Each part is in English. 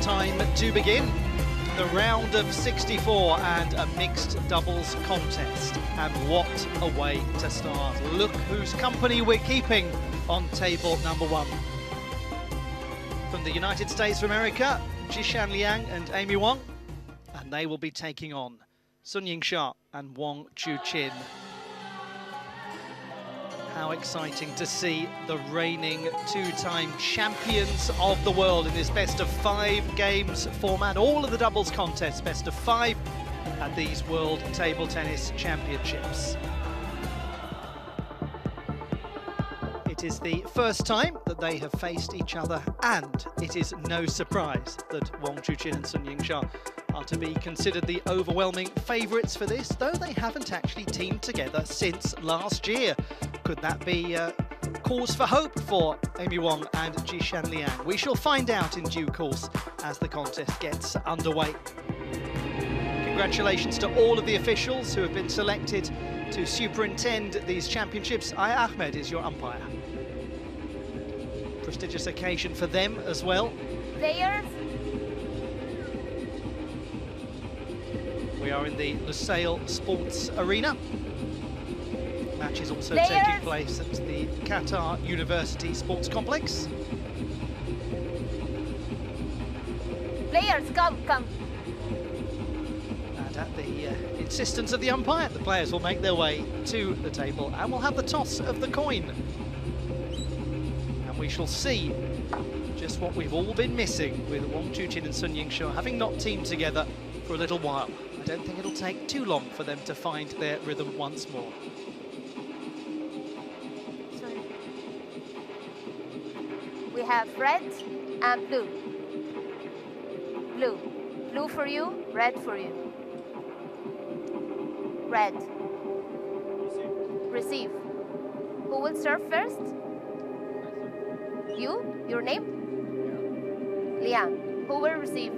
time to begin. The round of 64 and a mixed doubles contest. And what a way to start. Look whose company we're keeping on table number one. From the United States of America, Jishan Liang and Amy Wang. And they will be taking on Yingsha and Wang Chuqin. How exciting to see the reigning two-time champions of the world in this best-of-5 games format. All of the doubles contests, best of 5 at these World Table Tennis Championships. It is the first time that they have faced each other, and it is no surprise that Wang Chuqin and Yingsha are to be considered the overwhelming favourites for this, though they haven't actually teamed together since last year. Could that be cause for hope for Amy Wang and Jishan Liang? We shall find out in due course as the contest gets underway. Congratulations to all of the officials who have been selected to superintend these championships. Aya Ahmed is your umpire. Prestigious occasion for them as well. Players. We are in the Lusail Sports Arena. Match is also taking place at the Qatar University Sports Complex. Players, come. And at the insistence of the umpire, the players will make their way to the table and we'll have the toss of the coin. And we shall see just what we've all been missing with Wang Chuqin and Yingsha having not teamed together for a little while. I don't think it'll take too long for them to find their rhythm once more. We have red and blue. Blue for you, red for you. Red. Receive. Who will serve first? You? Your name? Liang. Who will receive?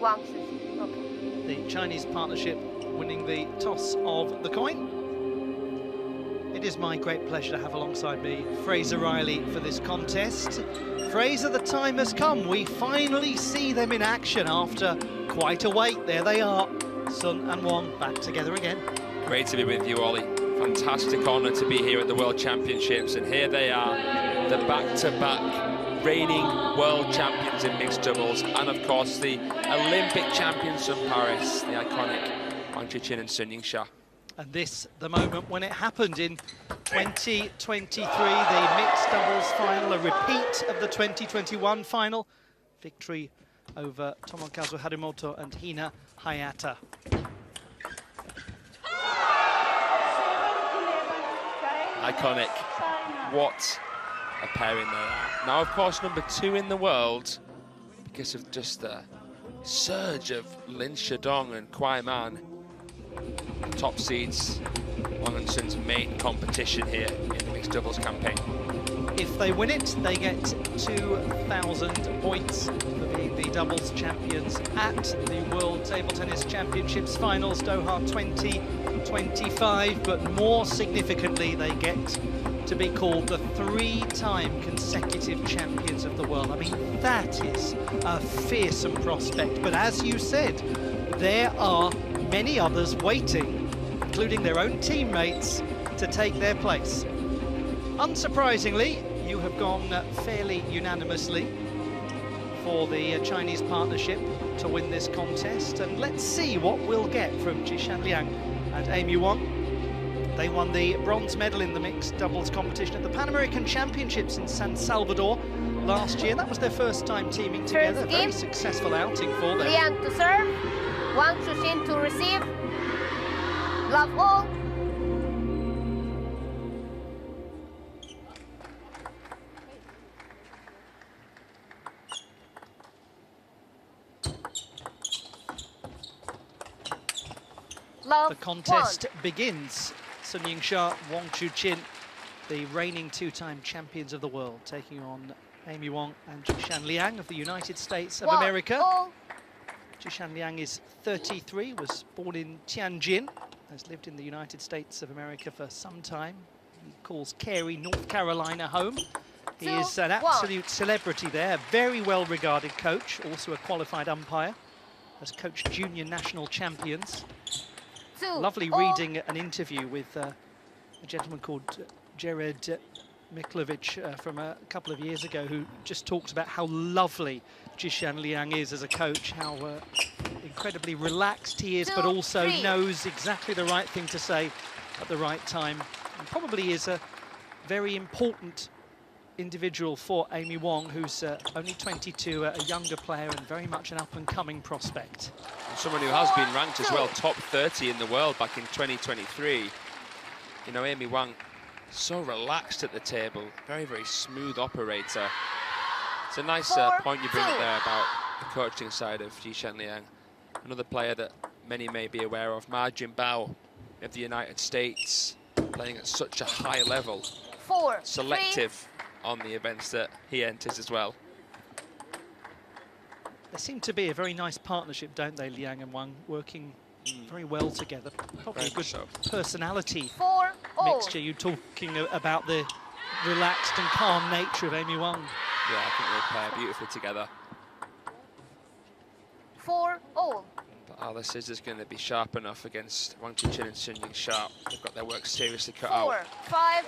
Wang Chuqin. Okay. The Chinese partnership winning the toss of the coin. It is my great pleasure to have alongside me Fraser Riley for this contest. Fraser, the time has come. We finally see them in action after quite a wait. There they are, Sun and Wang back together again. Great to be with you, Ollie. Fantastic honour to be here at the World Championships, and here they are, the back-to-back reigning world champions in mixed doubles, and of course the Olympic champions from Paris, the iconic Wang Chuqin and Yingsha. And this, the moment when it happened in 2023, the mixed doubles final, a repeat of the 2021 final. Victory over Tomokazu Harimoto and Hina Hayata. Iconic. What a pairing they are. Now, of course, number 2 in the world, because of just the surge of Lin Shadong and Kuai Man. Top seeds, Wang and Sun's main competition here in the mixed doubles campaign. If they win it, they get 2,000 points for being the doubles champions at the World Table Tennis Championships Finals, Doha 2025. But more significantly, they get to be called the 3-time consecutive champions of the world. I mean, that is a fearsome prospect. But as you said, there are many others waiting, including their own teammates, to take their place. Unsurprisingly, you have gone fairly unanimously for the Chinese partnership to win this contest, and let's see what we'll get from Jishan Liang and Amy Wang. They won the bronze medal in the mixed doubles competition at the Pan American Championships in San Salvador last year. That was their first time teaming together. Very successful outing for them. Liang to serve, Wang Chuqin to receive. Love all. The contest begins. Yingsha, Wang Chuqin, the reigning 2-time champions of the world, taking on Amy Wang and Jishan Liang of the United States of America. Jishan Liang is 33, was born in Tianjin, has lived in the United States of America for some time. He calls Cary, North Carolina home. He is an absolute celebrity there, very well-regarded coach, also a qualified umpire, has coached junior national champions. Lovely reading an interview with a gentleman called Jared Miklovic from a couple of years ago, who just talks about how lovely Jishan Liang is as a coach, how incredibly relaxed he is, but also knows exactly the right thing to say at the right time, and probably is a very important individual for Amy Wang, who's only 22, a younger player and very much an up-and-coming prospect. And someone who has been ranked as well, top 30 in the world back in 2023. You know, Amy Wang, so relaxed at the table, very, very smooth operator. It's a nice point you bring up there about the coaching side of Jishan Liang. Another player that many may be aware of, Ma Jinbao of the United States, playing at such a high level. Selective on the events that he enters as well. They seem to be a very nice partnership, don't they, Liang and Wang, working very well together. Probably a good personality mixture. You're talking about the relaxed and calm nature of Amy Wang. Yeah, I think they pair beautifully together. 4-all. But are the scissors going to be sharp enough against Wang Chuqin and Sun Yingsha? They've got their work seriously cut out. 4-5.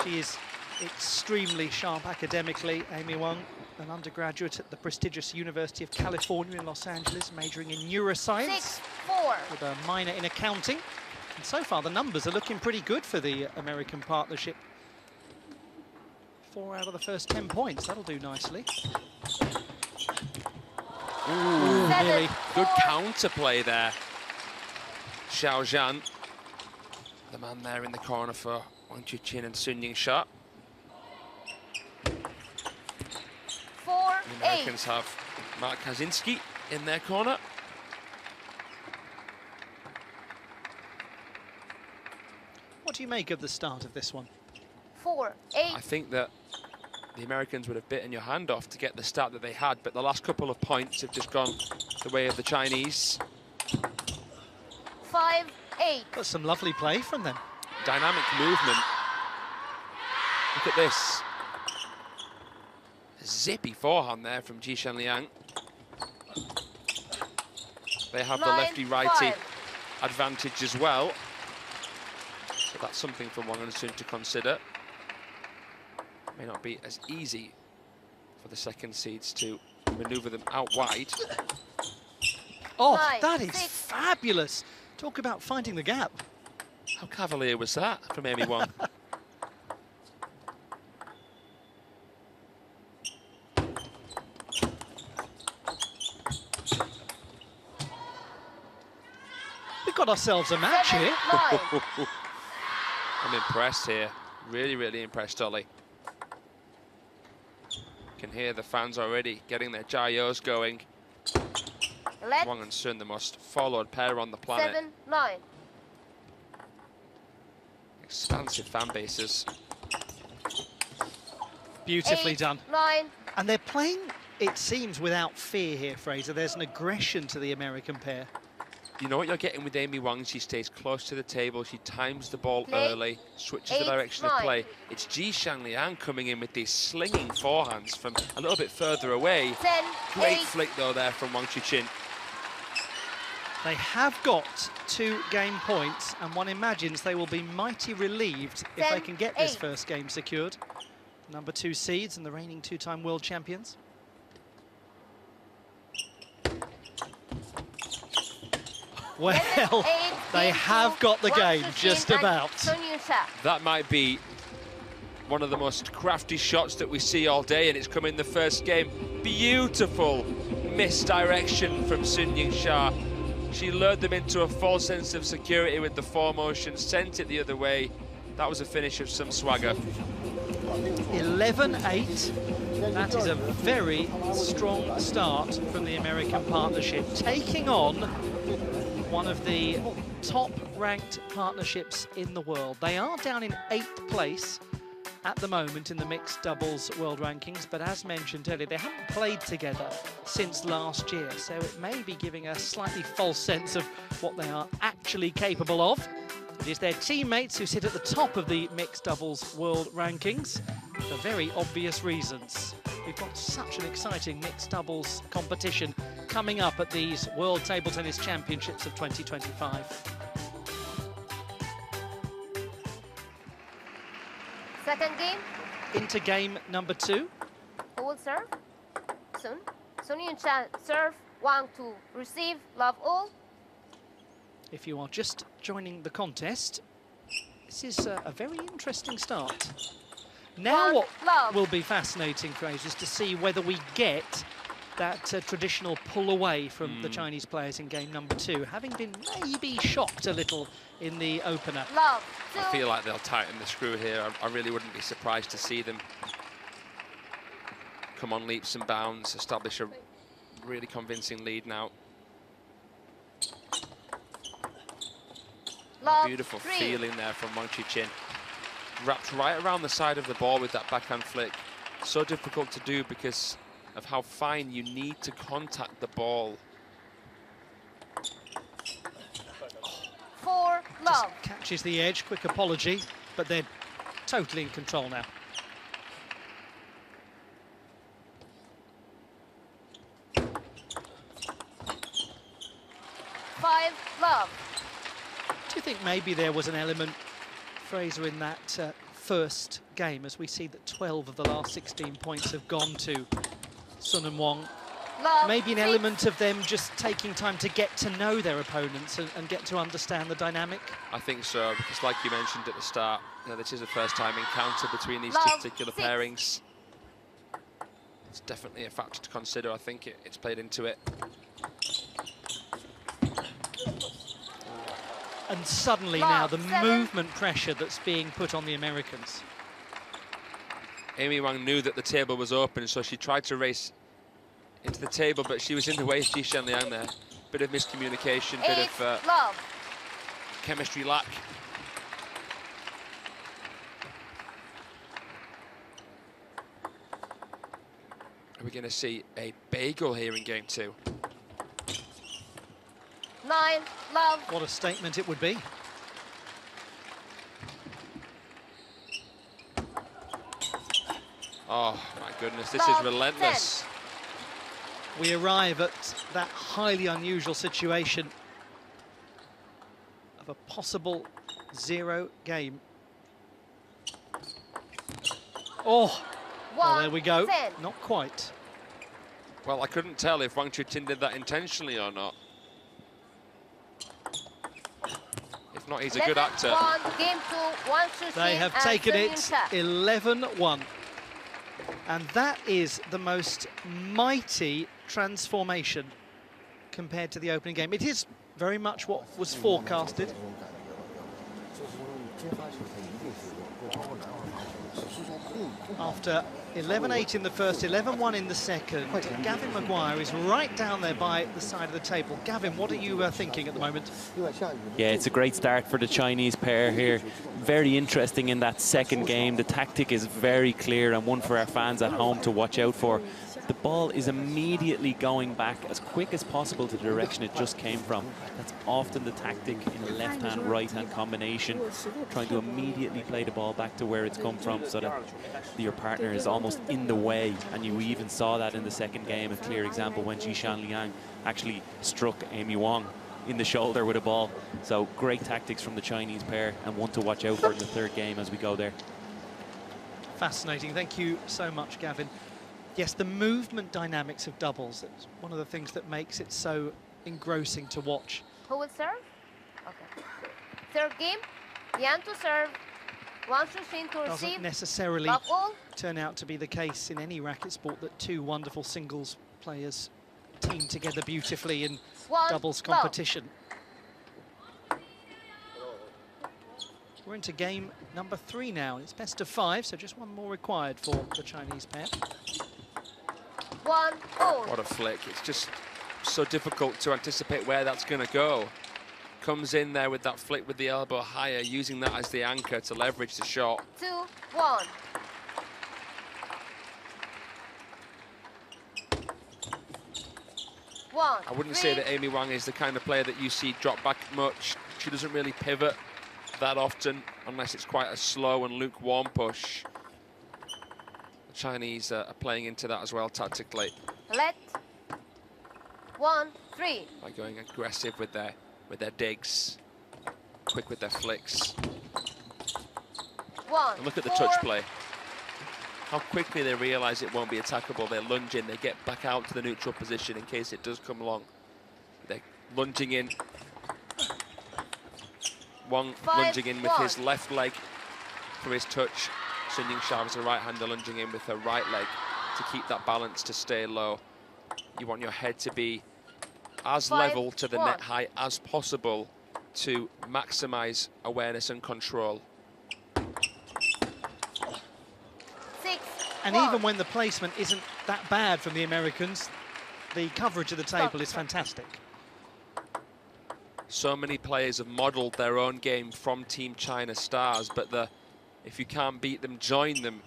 She is extremely sharp academically, Amy Wang, an undergraduate at the prestigious University of California in Los Angeles, majoring in neuroscience 6-4. with a minor in accounting. And so far, the numbers are looking pretty good for the American partnership. 4 out of the first 10 points, that'll do nicely. Ooh, really good counterplay there. Xiao Zhan, the man there in the corner for Wang Chuqin and Sun Yingsha. The Americans have Mark Kaczynski in their corner. What do you make of the start of this one? 4-8. I think that the Americans would have bitten your hand off to get the start that they had, but the last couple of points have just gone the way of the Chinese. 5-8. Got some lovely play from them. Dynamic movement. Look at this. Zippy forehand there from Jishan Liang. They have the lefty-righty advantage as well. So that's something for Wang and Sun to consider. May not be as easy for the second seeds to maneuver them out wide. Oh, that is fabulous. Talk about finding the gap. How cavalier was that from Amy Wang? We've got ourselves a match here. I'm impressed here. Really, really impressed, Ollie. Can hear the fans already getting their jayos going. Wang and Sun, the most followed pair on the planet. 7-9. Expansive fan bases. Beautifully done. 9. And they're playing, it seems, without fear here, Fraser. There's an aggression to the American pair. You know what you're getting with Amy Wang? She stays close to the table, she times the ball early, switches the direction of play. It's Jishan Liang coming in with these slinging forehands from a little bit further away. 10, Great 8. flick, though, there from Wang Chuqin. They have got 2 game points, and one imagines they will be mighty relieved if they can get this first game secured. Number 2 seeds and the reigning 2-time world champions. Well, they have got the game, just about. That might be one of the most crafty shots that we see all day, and it's come in the first game. Beautiful misdirection from Sun Yingsha. She lured them into a false sense of security with the foremotion, sent it the other way. That was a finish of some swagger. 11-8. That is a very strong start from the American partnership, taking on one of the top-ranked partnerships in the world. They are down in 8th place at the moment in the mixed doubles world rankings, but as mentioned earlier, they haven't played together since last year, so it may be giving a slightly false sense of what they are actually capable of. It is their teammates who sit at the top of the mixed doubles world rankings. for very obvious reasons. We've got such an exciting mixed doubles competition coming up at these World Table Tennis Championships of 2025. Second game. Into game number 2. Who will serve? Sun. Sun Yingsha serve. Wang to receive. Love all. If you are just joining the contest, this is a very interesting start. Now what will be fascinating, Fraser, is to see whether we get that traditional pull away from the Chinese players in game number 2, having been maybe shocked a little in the opener. Love. I feel like they'll tighten the screw here. I really wouldn't be surprised to see them come on leaps and bounds, establish a really convincing lead now. Love. Beautiful 3. feeling there from Wang Chuqin. Wrapped right around the side of the ball with that backhand flick. So difficult to do because of how fine you need to contact the ball. 4. Love. Just catches the edge, quick apology, but they're totally in control now. Love. Do you think maybe there was an element, Fraser, in that first game, as we see that 12 of the last 16 points have gone to Sun and Wang? Love. Maybe an element of them just taking time to get to know their opponents and get to understand the dynamic? I think so, because like you mentioned at the start, you know, this is a first-time encounter between these Love. two particular pairings. It's definitely a factor to consider. I think it's played into it. And suddenly now the movement pressure that's being put on the Americans. Amy Wang knew that the table was open, so she tried to race into the table, but she was in the way of Jishan Liang there. Bit of miscommunication, bit of chemistry lack. Are we going to see a bagel here in game 2? 9. Love. What a statement it would be. Oh my goodness, this is relentless. 10. We arrive at that highly unusual situation of a possible 0 game. Oh, well, there we go. 10. Not quite. Well, I couldn't tell if Wang Chuqin did that intentionally or not. If not, he's a good actor. Game 2, Wang Chuqin They have taken Sun it Yingsha. 11-1. And that is the most mighty transformation compared to the opening game. It is very much what was forecasted. After 11-8 in the first, 11-1 in the second, Gavin Maguire is right down there by the side of the table. Gavin, what are you thinking at the moment? Yeah, it's a great start for the Chinese pair here. Very interesting in that second game. The tactic is very clear and one for our fans at home to watch out for. The ball is immediately going back as quick as possible to the direction it just came from. That's often the tactic in a left-hand, right-hand combination, trying to immediately play the ball back to where it's come from so that your partner is almost in the way. And you even saw that in the second game, a clear example when Jishan Liang actually struck Amy Wang in the shoulder with a ball. So great tactics from the Chinese pair and one to watch out for in the third game as we go there. Fascinating. Thank you so much, Gavin. Yes, the movement dynamics of doubles, it's one of the things that makes it so engrossing to watch. Who will serve? Okay. Third game, Yan to serve, Wang Chuqin to receive. Doesn't necessarily Love all. turn out to be the case in any racket sport that two wonderful singles players team together beautifully in doubles competition. We're into game number 3 now. It's best of 5, so just one more required for the Chinese pair. 1-all. What a flick. It's just so difficult to anticipate where that's going to go. Comes in there with that flick with the elbow higher, using that as the anchor to leverage the shot. 2-1. I wouldn't say that Amy Wang is the kind of player that you see drop back much. She doesn't really pivot that often, unless it's quite a slow and lukewarm push. Chinese are playing into that as well tactically. Let 1, 3. By going aggressive with their digs, quick with their flicks. 1. And look at the 4. touch play. How quickly they realise it won't be attackable. They lunge in, they get back out to the neutral position in case it does come along. They're lunging in. Wang 5, lunging in with 1. his left leg for his touch. Sun Yingsha is a right-hander lunging in with her right leg to keep that balance, to stay low. You want your head to be as 5, level to the 1. net height as possible to maximise awareness and control. 6, And 1. even when the placement isn't that bad from the Americans, the coverage of the table is fantastic. So many players have modelled their own game from Team China stars, but if you can't beat them, join them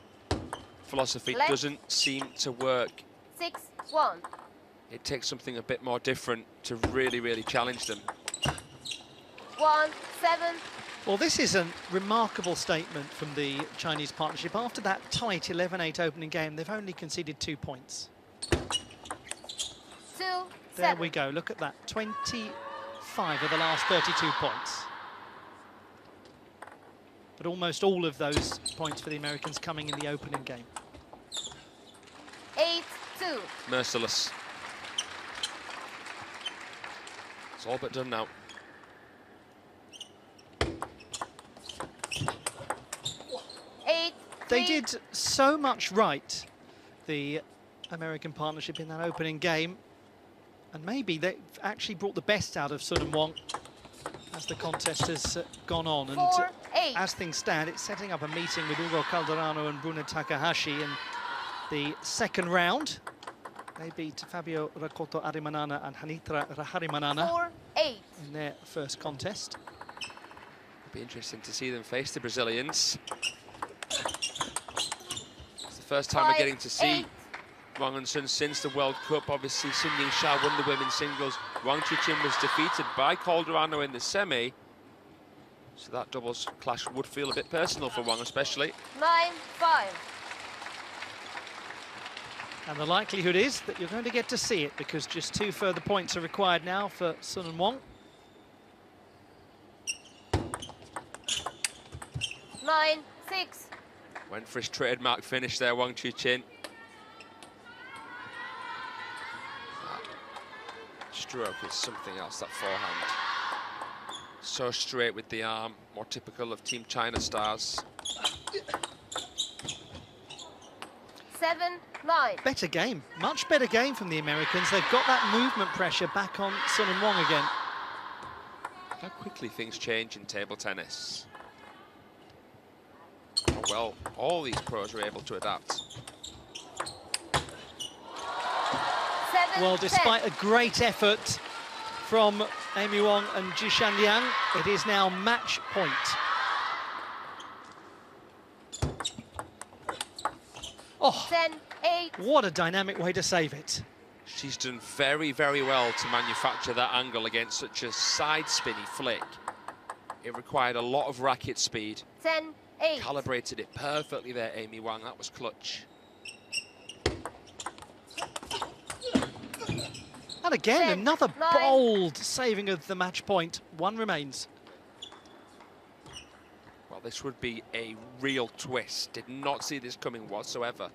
philosophy Left. doesn't seem to work. 6, 1. It takes something a bit more different to really, really challenge them. 1, 7. Well, this is a remarkable statement from the Chinese partnership. After that tight 11-8 opening game, they've only conceded 2 points. 2, There 7. we go, look at that, 25 of the last 32 points. But almost all of those points for the Americans coming in the opening game. 8, 2. Merciless. It's all but done now. 8, 3. They did so much right, the American partnership, in that opening game. And maybe they've actually brought the best out of Sun and Wang as the contest has gone on. And 4, 8. as things stand, it's setting up a meeting with Ugo Calderano and Bruna Takahashi in the second round. They beat Fabio Rakoto Arimanana and Hanitra Raharimanana 4, 8. in their first contest. It'll be interesting to see them face the Brazilians. It's the first time 5, we're getting to see 8. Wang and Sun since the World Cup. Obviously, Sun Yingsha won the women's singles. Wang Chuqin was defeated by Calderano in the semi. So that doubles clash would feel a bit personal for Wang, especially. 9, 5. And the likelihood is that you're going to get to see it, because just 2 further points are required now for Sun and Wang. 9, 6. Went for his trademark finish there, Wang Chuqin. Stroke is something else, that forehand. So straight with the arm, more typical of Team China stars. 7, 9. Better game, much better game from the Americans. They've got that movement pressure back on Sun and Wang again. How quickly things change in table tennis. How well all these pros are able to adapt. 7, Well, 10. despite a great effort from Amy Wang and Jishan Liang, it is now match point. Oh, 10, 8. what a dynamic way to save it. She's done very, very well to manufacture that angle against such a side spinny flick. It required a lot of racket speed. 10, 8. Calibrated it perfectly there, Amy Wang. That was clutch. And again, 10, another 9. bold saving of the match point. 1 remains. Well, this would be a real twist. Did not see this coming whatsoever.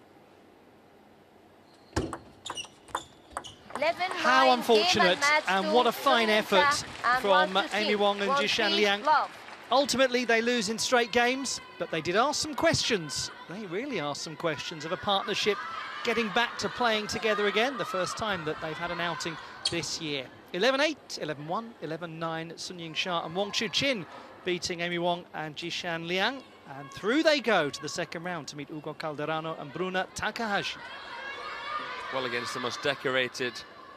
11, How 9. unfortunate, Match and 2, what a fine Sun effort Yingsha and from Wang Chuqin. Amy Wang and 1, Jishan 3, Liang. love. Ultimately, they lose in straight games, but they did ask some questions. They really asked some questions of a partnership getting back to playing together again, the first time that they've had an outing this year. 11-8, 11-1, 11-9, Sun Yingsha and Wang Chuqin beating Amy Wang and Jishan Liang. And through they go to the second round to meet Ugo Calderano and Bruna Takahashi. Well, against the most decorated